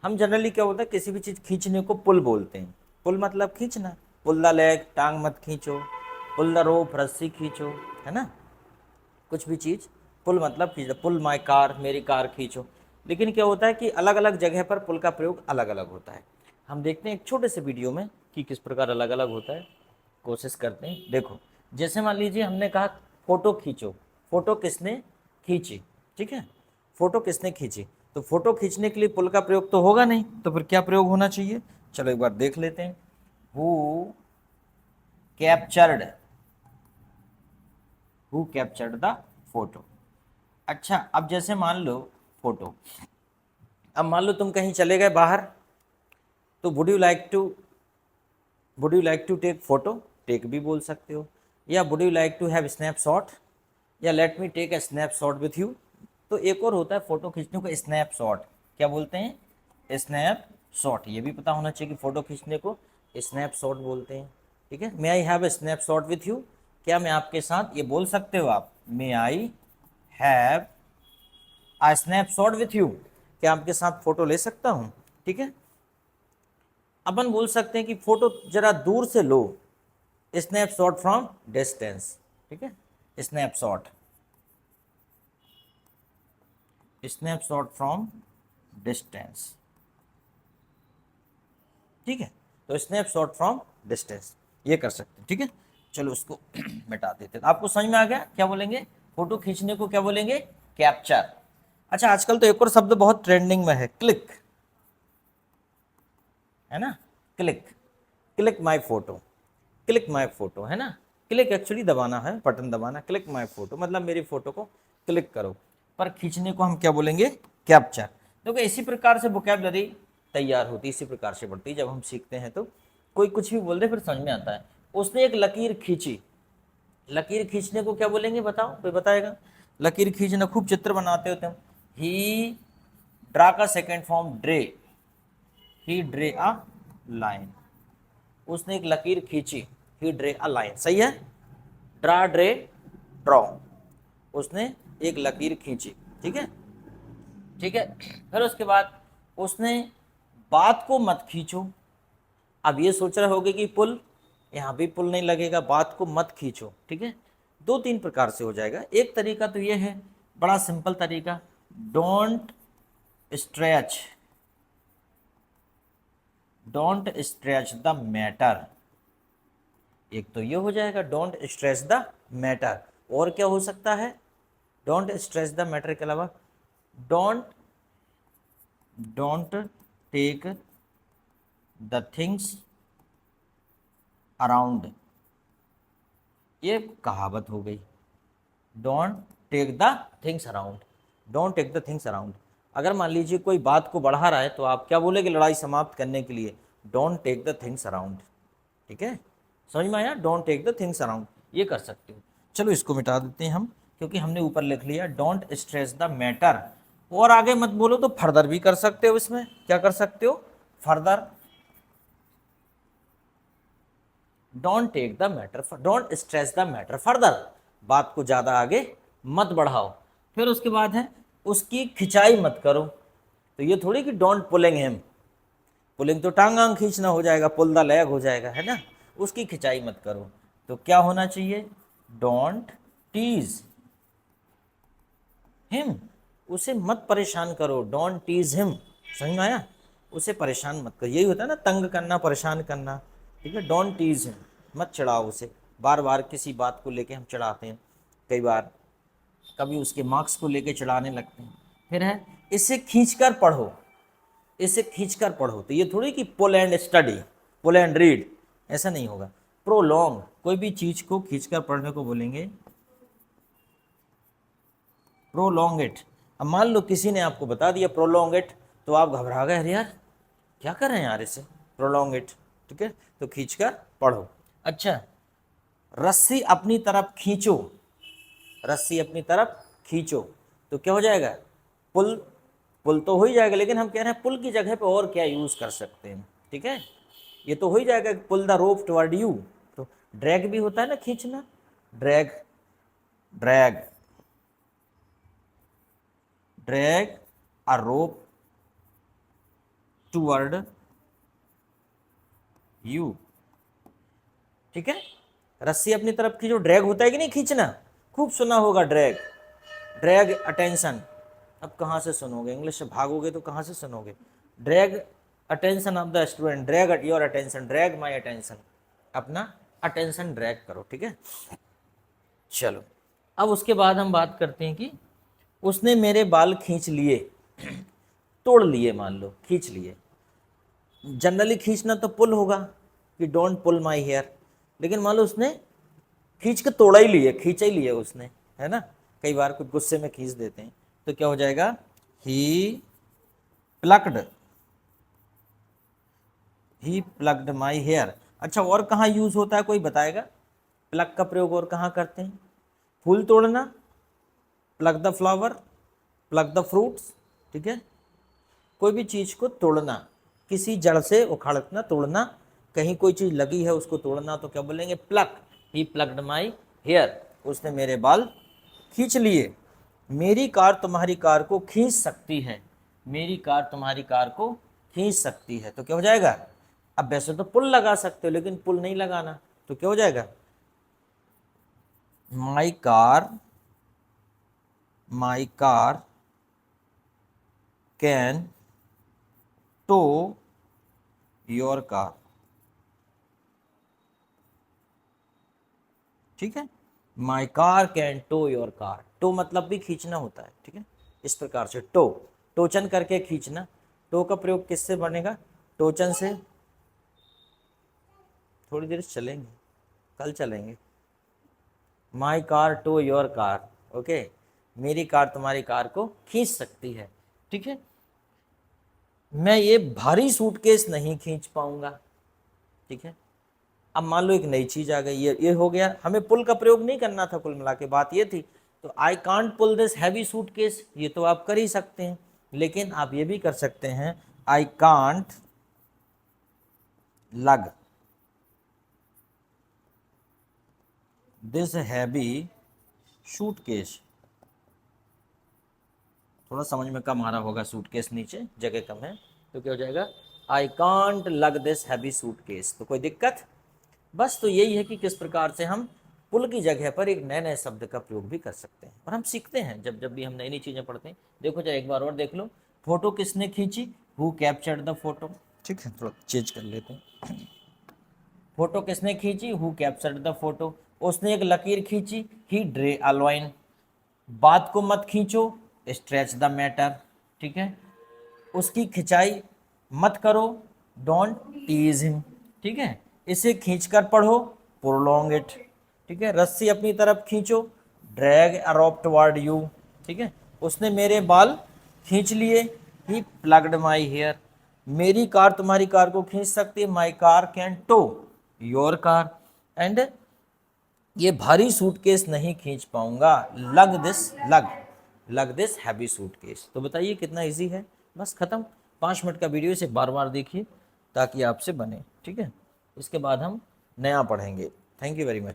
हम जनरली क्या होता है, किसी भी चीज़ खींचने को पुल बोलते हैं। पुल मतलब खींचना, पुल द लेग, टांग मत खींचो, पुल द रोप, रस्सी खींचो, है ना। कुछ भी चीज़ पुल मतलब खींचना, पुल माई कार, मेरी कार खींचो। लेकिन क्या होता है कि अलग अलग जगह पर पुल का प्रयोग अलग अलग होता है। हम देखते हैं एक छोटे से वीडियो में कि किस प्रकार अलग अलग होता है, कोशिश करते हैं। देखो, जैसे मान लीजिए हमने कहा फोटो खींचो, फोटो किसने खींची, ठीक है, फोटो किसने खींची, तो फोटो खींचने के लिए पुल का प्रयोग तो होगा नहीं, तो फिर क्या प्रयोग होना चाहिए, चलो एक बार देख लेते हैं। Who captured, who captured the photo. अच्छा, अब जैसे मान लो फोटो, अब मान लो तुम कहीं चले गए बाहर, तो would you like to take photo, take भी बोल सकते हो, या would you like to have snapshot, या let me take a snapshot with you. तो एक और होता है फोटो खींचने को स्नैपशॉट, क्या बोलते हैं, स्नैपशॉट। ये भी पता होना चाहिए कि फोटो खींचने को स्नैपशॉट बोलते हैं, ठीक है। May I have a snapshot with you, क्या मैं आपके साथ, ये बोल सकते हो आप, may I have a snapshot with you, क्या आपके साथ फोटो ले सकता हूँ, ठीक है। अपन बोल सकते हैं कि फोटो जरा दूर से लो, स्नैपशॉट फ्रॉम डिस्टेंस, ठीक है, स्नैपशॉट, स्नैपशॉट फ्रॉम डिस्टेंस, ठीक है। तो स्नैपशॉट फ्रॉम डिस्टेंस ये कर सकते हैं, ठीक है। चलो उसको मिटा देते हैं। आपको समझ में आ गया क्या बोलेंगे, फोटो खींचने को क्या बोलेंगे, कैप्चर। अच्छा, आजकल तो एक और शब्द बहुत ट्रेंडिंग में है, क्लिक, है ना, click, click my photo, click my photo, है ना। क्लिक एक्चुअली दबाना है, बटन दबाना, क्लिक माय फोटो मतलब मेरी फोटो को क्लिक करो। पर खींचने को हम क्या बोलेंगे, कैप्चर। देखो इसी प्रकार से वोकैबलरी तैयार होती है, इसी प्रकार से बढ़ती है। जब हम सीखते हैं तो कोई कुछ भी बोल दे फिर समझ में आता है। उसने एक लकीर खींची, लकीर खींचने को क्या बोलेंगे, बताओ, कोई बताएगा। लकीर खींचना, खूब चित्र बनाते होते हम। ही ड्रा का second form drew, he drew a line, उसने एक लकीर खींची, ही ड्रे अ लाइन, सही है। ड्रा, ड्रे, ड्रॉ, उसने एक लकीर खींची, ठीक है, ठीक है। फिर उसके बाद उसने बात को मत खींचो। अब ये सोच रहे होगे कि पुल, यहाँ भी पुल नहीं लगेगा, बात को मत खींचो, ठीक है। दो तीन प्रकार से हो जाएगा। एक तरीका तो ये है, बड़ा सिंपल तरीका, don't stretch, don't stretch the matter. एक तो ये हो जाएगा, डोंट स्ट्रेस द मैटर। और क्या हो सकता है, डोंट स्ट्रेस द मैटर के अलावा, don't don't take the things around, ये कहावत हो गई। Don't take the things around, don't take the things around. अगर मान लीजिए कोई बात को बढ़ा रहा है तो आप क्या बोलेंगे लड़ाई समाप्त करने के लिए, don't take the things around, ठीक है। समझ में आया, don't take the things around, ये कर सकते हो। चलो इसको मिटा देते हैं हम, क्योंकि हमने ऊपर लिख लिया डोंट स्ट्रेस द मैटर। और आगे मत बोलो तो फर्दर भी कर सकते हो, इसमें क्या कर सकते हो, further, don't take the matter, don't stress the matter further, बात को ज़्यादा आगे मत बढ़ाओ। फिर उसके बाद है, उसकी खिंचाई मत करो। तो ये थोड़ी कि डोंट पुलिंग हिम, पुलिंग तो टांग आंग खींचना हो जाएगा, पुल द लेग हो जाएगा, है ना। उसकी खिंचाई मत करो, तो क्या होना चाहिए, डोंट टीज हिम, उसे मत परेशान करो, डोंट टीज हिम। समझ में आया, उसे परेशान मत करो, यही होता है ना, तंग करना, परेशान करना, ठीक है। डोंट टीज हिम, मत चिढ़ाओ उसे। बार बार किसी बात को लेके हम चिढ़ाते हैं, कई बार कभी उसके मार्क्स को लेके चिढ़ाने लगते हैं। फिर है, इसे खींचकर पढ़ो, इसे खींचकर पढ़ो। तो ये थोड़ी कि pull and study, pull and read, ऐसा नहीं होगा। प्रोलॉन्ग, कोई भी चीज को खींचकर पढ़ने को बोलेंगे प्रोलॉन्ग इट। अब मान लो किसी ने आपको बता दिया प्रोलॉन्ग इट, तो आप घबरा गए, अरे यार क्या कर रहे हैं यार इसे, प्रोलॉन्ग इट, ठीक है, तो खींचकर पढ़ो। अच्छा, रस्सी अपनी तरफ खींचो, रस्सी अपनी तरफ खींचो, तो क्या हो जाएगा, पुल, पुल तो हो ही जाएगा, लेकिन हम कह रहे हैं पुल की जगह पे और क्या यूज़ कर सकते हैं, ठीक है। ये तो हो ही जाएगा, pull the rope toward you, तो ड्रैग भी होता है ना, खींचना, drag, drag, drag a rope toward you. ठीक है, रस्सी अपनी तरफ खींचो, ड्रैग होता है कि नहीं खींचना, खूब सुना होगा ड्रैग, ड्रैग अटेंशन। अब कहाँ से सुनोगे, इंग्लिश से भागोगे तो कहाँ से सुनोगे। Drag attention of the student, drag your attention, drag my attention, अपना अटेंशन ड्रैग करो। ठीक है, चलो अब उसके बाद हम बात करते हैं कि उसने मेरे बाल खींच लिए, तोड़ लिए, मान लो खींच लिए। जनरली खींचना तो पुल होगा कि डोंट पुल माई हेयर, लेकिन मान लो उसने खींच के तोड़ा ही लिए, खींचा ही लिया उसने, है ना। कई बार कुछ गुस्से में खींच देते हैं, तो क्या हो जाएगा, he plucked, he plucked my hair. अच्छा, और कहाँ यूज होता है, कोई बताएगा, प्लग का प्रयोग और कहाँ करते हैं। फूल तोड़ना, plug the flower, plug the fruits. ठीक है, कोई भी चीज़ को तोड़ना, किसी जड़ से उखाड़ना, तोड़ना, कहीं कोई चीज़ लगी है उसको तोड़ना, तो क्या बोलेंगे, plug, he plugged my hair, उसने मेरे बाल खींच लिए। मेरी कार तुम्हारी कार को खींच सकती है, मेरी कार तुम्हारी कार को खींच सकती है, तो क्या हो जाएगा। अब वैसे तो पुल लगा सकते हो, लेकिन पुल नहीं लगाना, तो क्या हो जाएगा, my car can tow your car. ठीक है, my car can tow your car, tow मतलब भी खींचना होता है। ठीक है, इस प्रकार से टो, टोचन करके खींचना। टो का प्रयोग किससे बनेगा, टोचन से। थोड़ी देर चलेंगे, कल चलेंगे। My car tow your car, okay, मेरी कार तुम्हारी कार को खींच सकती है। ठीक है, मैं ये भारी सूटकेस नहीं खींच पाऊंगा। ठीक है, अब मान लो एक नई चीज आ गई, ये हो गया, हमें पुल का प्रयोग नहीं करना था, कुल मिला के बात ये थी। तो I can't pull this heavy suitcase, ये तो आप कर ही सकते हैं, लेकिन आप ये भी कर सकते हैं, आई कांट लग दिस हैवी सूटकेस। थोड़ा समझ में कम आ रहा होगा, सूटकेस नीचे जगह कम है, तो क्या हो जाएगा, आई कांट लग दिस हैवी सूटकेस। तो कोई दिक्कत, बस तो यही है कि किस प्रकार से हम पुल की जगह पर एक नए नए शब्द का प्रयोग भी कर सकते हैं, और हम सीखते हैं जब जब भी हम नई नई चीज़ें पढ़ते हैं। देखो चाहे एक बार और देख लो, फोटो किसने खींची, हु कैप्चर्ड द फोटो। ठीक है, थोड़ा चेंज कर लेते हैं, फोटो किसने खींची, हु कैप्चर्ड द फोटो। उसने एक लकीर खींची, ही ड्रे अ लाइन। बात को मत खींचो, स्ट्रेच द मैटर। ठीक है, उसकी खिंचाई मत करो, डोंट टीज हिम। ठीक है, इसे खींचकर पढ़ो, प्रोलॉन्ग इट। ठीक है, रस्सी अपनी तरफ खींचो, drag a rope toward you. ठीक है, उसने मेरे बाल खींच लिए, ही प्लग्ड माई हेयर। मेरी कार तुम्हारी कार को खींच सकती है, my car can tow your car. And ये भारी सूटकेस नहीं खींच पाऊंगा, लग दिस हैवी सूटकेस। तो बताइए कितना इजी है, बस खत्म। 5 मिनट का वीडियो, इसे बार बार देखिए ताकि आपसे बने। ठीक है, इसके बाद हम नया पढ़ेंगे। Thank you very much.